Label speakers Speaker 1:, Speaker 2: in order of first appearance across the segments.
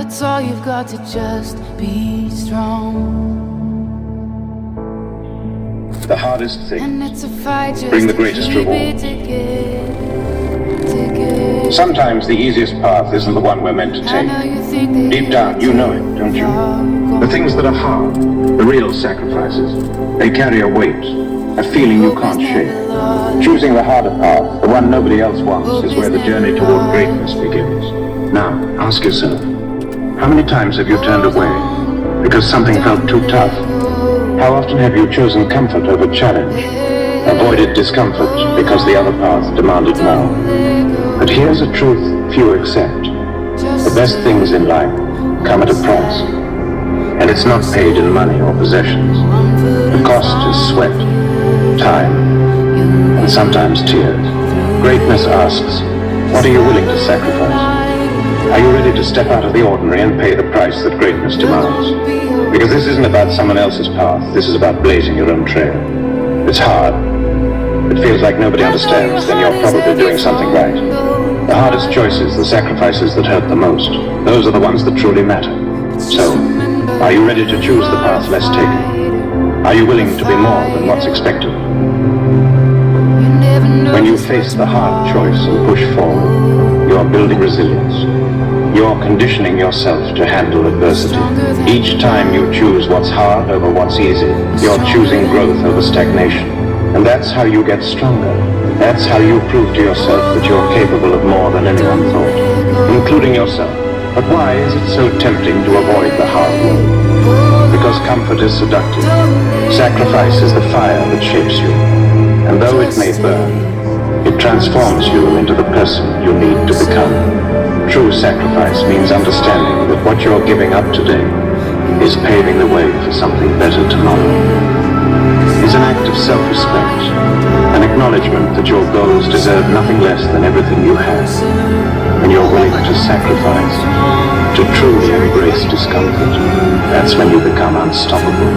Speaker 1: it's all you've got to just be strong.
Speaker 2: The hardest thing,
Speaker 1: And it's a fight just
Speaker 2: bring the
Speaker 1: to
Speaker 2: greatest
Speaker 1: keep
Speaker 2: reward.
Speaker 1: it together.
Speaker 2: Sometimes the easiest path isn't the one we're meant to
Speaker 1: I know
Speaker 2: take.
Speaker 1: you think that
Speaker 2: Deep down, you know it, don't you? The things that are hard, the real sacrifices, they carry a weight, a feeling you can't shake. Choosing the harder path, the one nobody else wants, is where the journey toward greatness begins. Now, ask yourself, how many times have you turned away because something felt too tough? How often have you chosen comfort over challenge, avoided discomfort because the other path demanded more? But here's a truth few accept. The best things in life come at a price. And it's not paid in money or possessions. The cost is sweat, time, and sometimes tears. Greatness asks, what are you willing to sacrifice? Are you ready to step out of the ordinary and pay the price that greatness demands? Because this isn't about someone else's path, this is about blazing your own trail. It's hard. It feels like nobody understands, then you're probably doing something right. The hardest choices, the sacrifices that hurt the most, those are the ones that truly matter. So, are you ready to choose the path less taken? Are you willing to be more than what's expected? When you face the hard choice and push forward, you're building resilience. You're conditioning yourself to handle adversity. Each time you choose what's hard over what's easy, you're choosing growth over stagnation. And that's how you get stronger. That's how you prove to yourself that you're capable of more than anyone thought, including yourself. But why is it so tempting to avoid the hard road? Because comfort is seductive. Sacrifice is the fire that shapes you. And though it may burn, it transforms you into the person you need to become. True sacrifice means understanding that what you're giving up today is paving the way for something better tomorrow. It's an act of self-respect, an acknowledgement that your goals deserve nothing less than everything you have, and you're willing to sacrifice, to truly embrace discomfort. That's when you become unstoppable.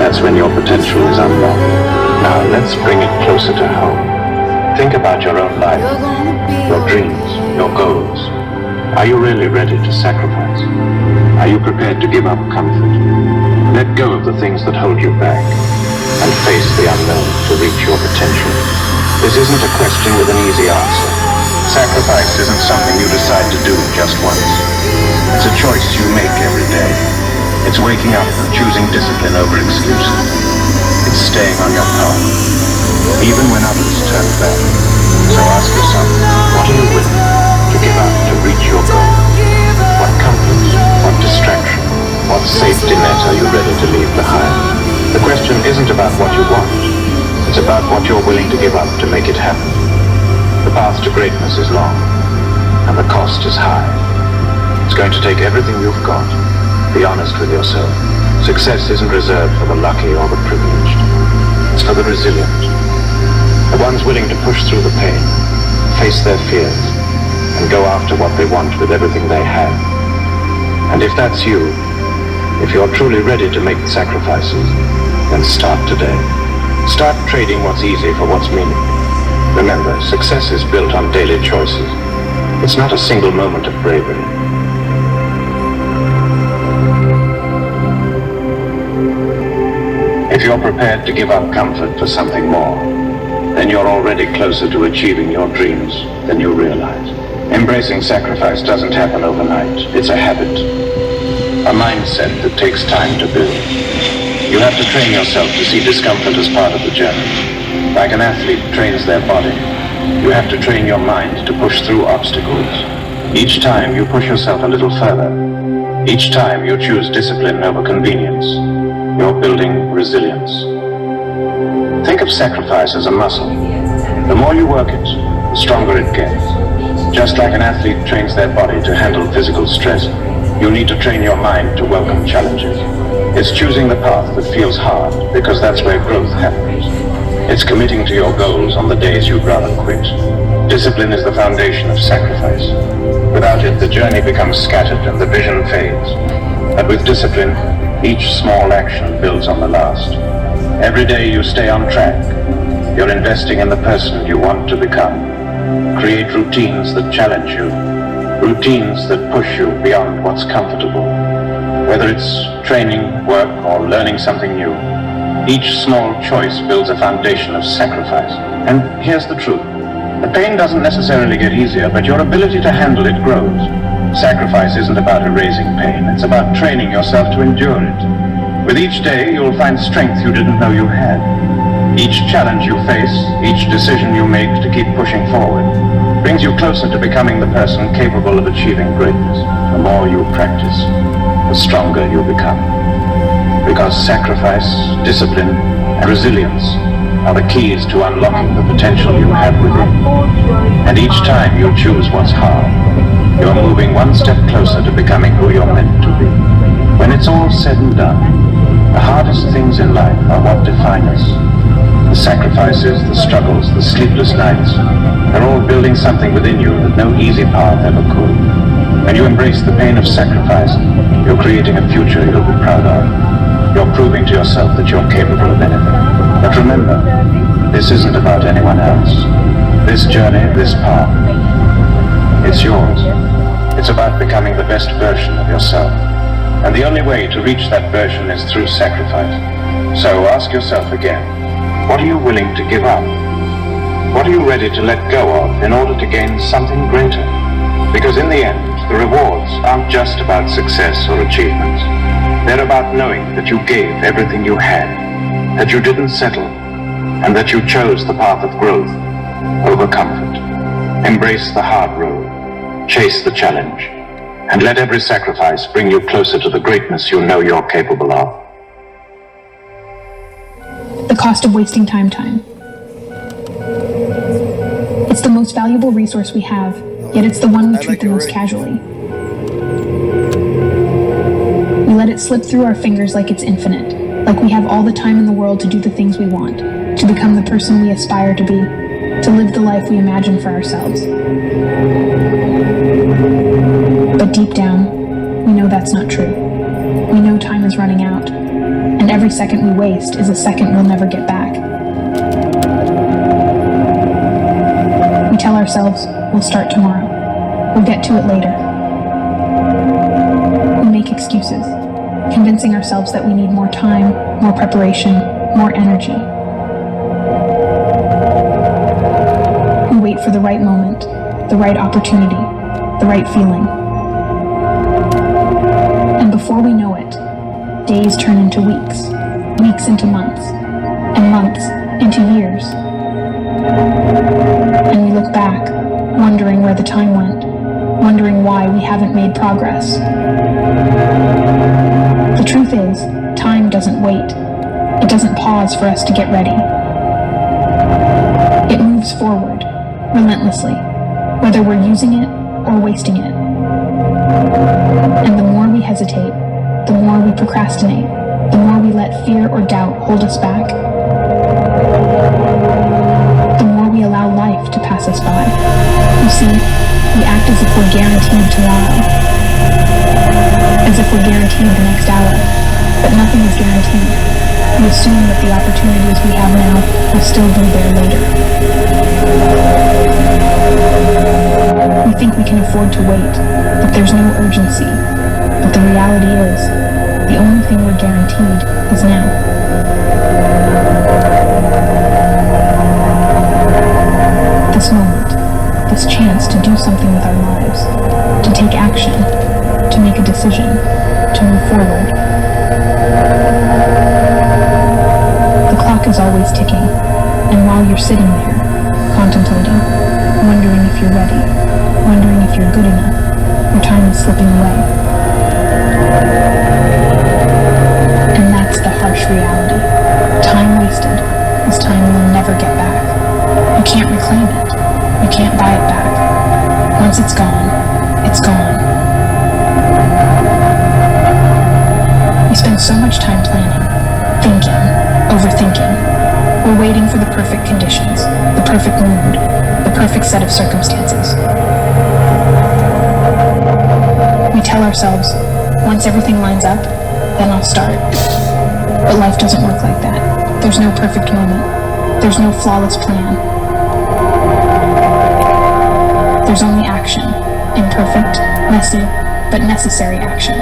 Speaker 2: That's when your potential is unlocked. Now let's bring it closer to home. Think about your own life, your dreams, your goals. Are you really ready to sacrifice? Are you prepared to give up comfort? Let go of the things that hold you back and face the unknown to reach your potential. This isn't a question with an easy answer. Sacrifice isn't something you decide to do just once. It's a choice you make every day. It's waking up and choosing discipline over excuses. It's staying on your path, even when others turn back. So ask yourself, what are you willing to give up to reach your goal? What comfort, what distraction, what safety net are you ready to leave behind? The question isn't about what you want, it's about what you're willing to give up to make it happen. The path to greatness is long, and the cost is high. It's going to take everything you've got. Be honest with yourself. Success isn't reserved for the lucky or the privileged. It's for the resilient. The ones willing to push through the pain, face their fears, and go after what they want with everything they have. And if that's you, if you're truly ready to make the sacrifices, then start today. Start trading what's easy for what's meaningful. Remember, success is built on daily choices. It's not a single moment of bravery. If you're prepared to give up comfort for something more, then you're already closer to achieving your dreams than you realize. Embracing sacrifice doesn't happen overnight. It's a habit, a mindset that takes time to build. You have to train yourself to see discomfort as part of the journey. Like an athlete trains their body, you have to train your mind to push through obstacles. Each time you push yourself a little further, each time you choose discipline over convenience, you're building resilience. Think of sacrifice as a muscle. The more you work it, the stronger it gets. Just like an athlete trains their body to handle physical stress, you need to train your mind to welcome challenges. It's choosing the path that feels hard, because that's where growth happens. It's committing to your goals on the days you'd rather quit. Discipline is the foundation of sacrifice. Without it, the journey becomes scattered and the vision fades. But with discipline, each small action builds on the last. Every day you stay on track. You're investing in the person you want to become. Create routines that challenge you. routines that push you beyond what's comfortable. Whether it's training, work, or learning something new, each small choice builds a foundation of sacrifice. And here's the truth. The pain doesn't necessarily get easier, but your ability to handle it grows. Sacrifice isn't about erasing pain, it's about training yourself to endure it. With each day, you'll find strength you didn't know you had. Each challenge you face, each decision you make to keep pushing forward, brings you closer to becoming the person capable of achieving greatness. The more you practice, the stronger you become. Because sacrifice, discipline, and resilience are the keys to unlocking the potential you have within. And each time you choose what's hard, you're moving one step closer to becoming who you're meant to be. When it's all said and done, the hardest things in life are what define us. The sacrifices, the struggles, the sleepless nights, they're all building something within you that no easy path ever could. When you embrace the pain of sacrifice, you're creating a future you'll be proud of. You're proving to yourself that you're capable of anything. But remember, this isn't about anyone else. This journey, this path, it's yours. It's about becoming the best version of yourself. And the only way to reach that version is through sacrifice. So ask yourself again, what are you willing to give up? What are you ready to let go of in order to gain something greater? Because in the end, the rewards aren't just about success or achievements. They're about knowing that you gave everything you had, that you didn't settle, and that you chose the path of growth over comfort. Embrace the hard road, chase the challenge, and let every sacrifice bring you closer to the greatness you know you're capable of.
Speaker 3: The cost of wasting time. It's the most valuable resource we have, yet it's the one we treat the most casually. We let it slip through our fingers like it's infinite, like we have all the time in the world to do the things we want, to become the person we aspire to be, to live the life we imagine for ourselves. But deep down, we know that's not true. We know time is running out, and every second we waste is a second we'll never get back. We tell ourselves, we'll start tomorrow. We'll get to it later. We make excuses, convincing ourselves that we need more time, more preparation, more energy. We wait for the right moment, the right opportunity, the right feeling. And before we know it, days turn into weeks, weeks into months, and months into years. And we look back, wondering where the time went, wondering why we haven't made progress. The truth is, time doesn't wait. It doesn't pause for us to get ready. It moves forward, relentlessly, whether we're using it or wasting it. And the more we hesitate, the more we procrastinate, the more we let fear or doubt hold us back, the more we allow life to pass us by. You see, we act as if we're guaranteed tomorrow, as if we're guaranteed the next hour, but nothing is guaranteed. We assume that the opportunities we have now will still be there later. We think we can afford to wait, that there's no urgency, but the reality is, the only thing we're guaranteed is now. This moment, this chance to do something with our lives, to take action, to make a decision, to move forward. The clock is always ticking, and while you're sitting there, contemplating, wondering if you're ready, wondering if you're good enough, your time is slipping away. And that's the harsh reality. Time wasted is time we'll never get back. You can't reclaim it. You can't buy it back. Once it's gone, it's gone. We spend so much time planning, thinking, overthinking. We're waiting for the perfect conditions, the perfect mood, the perfect set of circumstances. We tell ourselves, once everything lines up, then I'll start. But life doesn't work like that. There's no perfect moment. There's no flawless plan. There's only action, in imperfect, messy, but necessary action.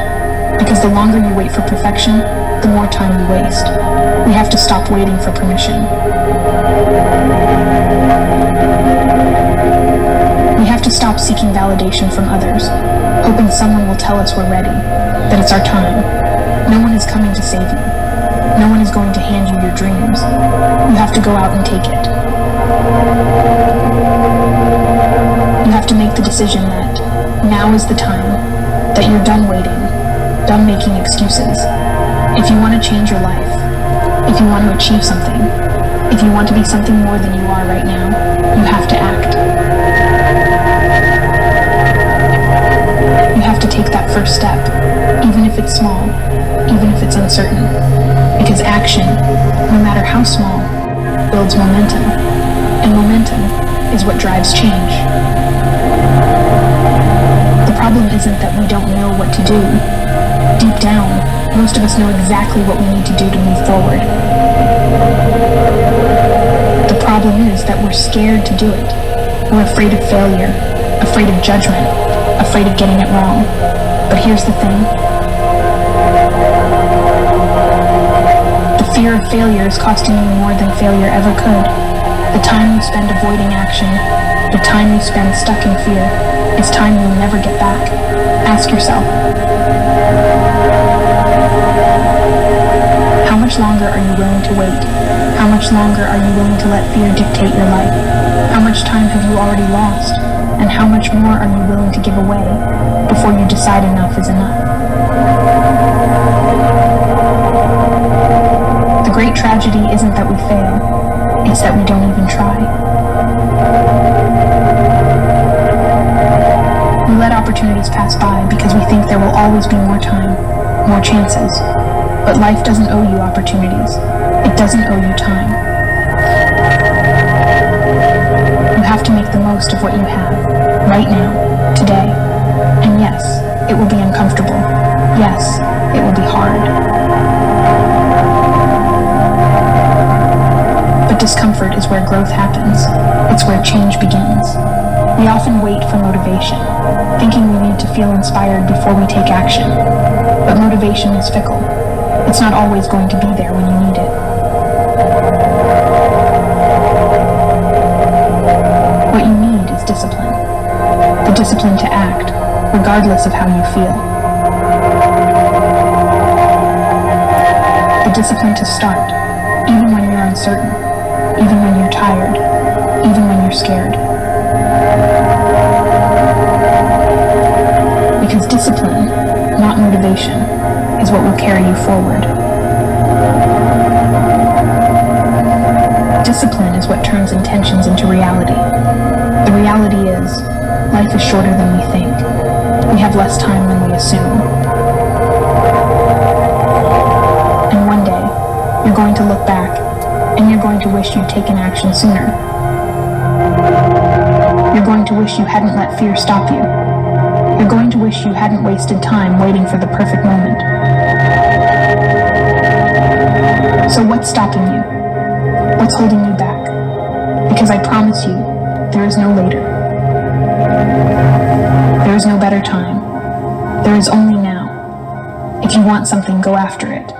Speaker 3: Because the longer you wait for perfection, the more time you waste. We have to stop waiting for permission. We have to stop seeking validation from others, hoping someone will tell us we're ready, that it's our time. No one is coming to save you. No one is going to hand you your dreams. You have to go out and take it. You have to make the decision that now is the time, that you're done waiting, done making excuses. If you want to change your life, if you want to achieve something, if you want to be something more than you are right now, you have to act. You have to take that first step, even if it's small, even if it's uncertain. Because action, no matter how small, builds momentum. And momentum is what drives change. The problem isn't that we don't know what to do. Deep down, most of us know exactly what we need to do to move forward. The problem is that we're scared to do it. We're afraid of failure, afraid of judgment, afraid of getting it wrong. But here's the thing. The fear of failure is costing you more than failure ever could. The time you spend avoiding action, the time you spend stuck in fear, is time you'll never get back. Ask yourself, how much longer are you willing to wait? How much longer are you willing to let fear dictate your life? How much time have you already lost? And how much more are you willing to give away before you decide enough is enough? The great tragedy isn't that we fail, it's that we don't even try. We let opportunities pass by because we think there will always be more time, more chances. But life doesn't owe you opportunities. It doesn't owe you time. You have to make the most of what you have, right now, today. And yes, it will be uncomfortable. Yes, it will be hard. But discomfort is where growth happens. It's where change begins. We often wait for motivation, thinking we need to feel inspired before we take action. But motivation is fickle. It's not always going to be there when you need it. What you need is discipline. The discipline to act, regardless of how you feel. The discipline to start, even when you're uncertain, even when you're tired, even when you're scared. Because discipline, not motivation, is what will carry you forward. Discipline is what turns intentions into reality. The reality is, life is shorter than we think. We have less time than we assume. And one day, you're going to look back, and you're going to wish you'd taken action sooner. You're going to wish you hadn't let fear stop you. You're going to wish you hadn't wasted time waiting for the perfect moment. So what's stopping you? What's holding you back? Because I promise you, there is no later. There is no better time. There is only now. If you want something, go after it.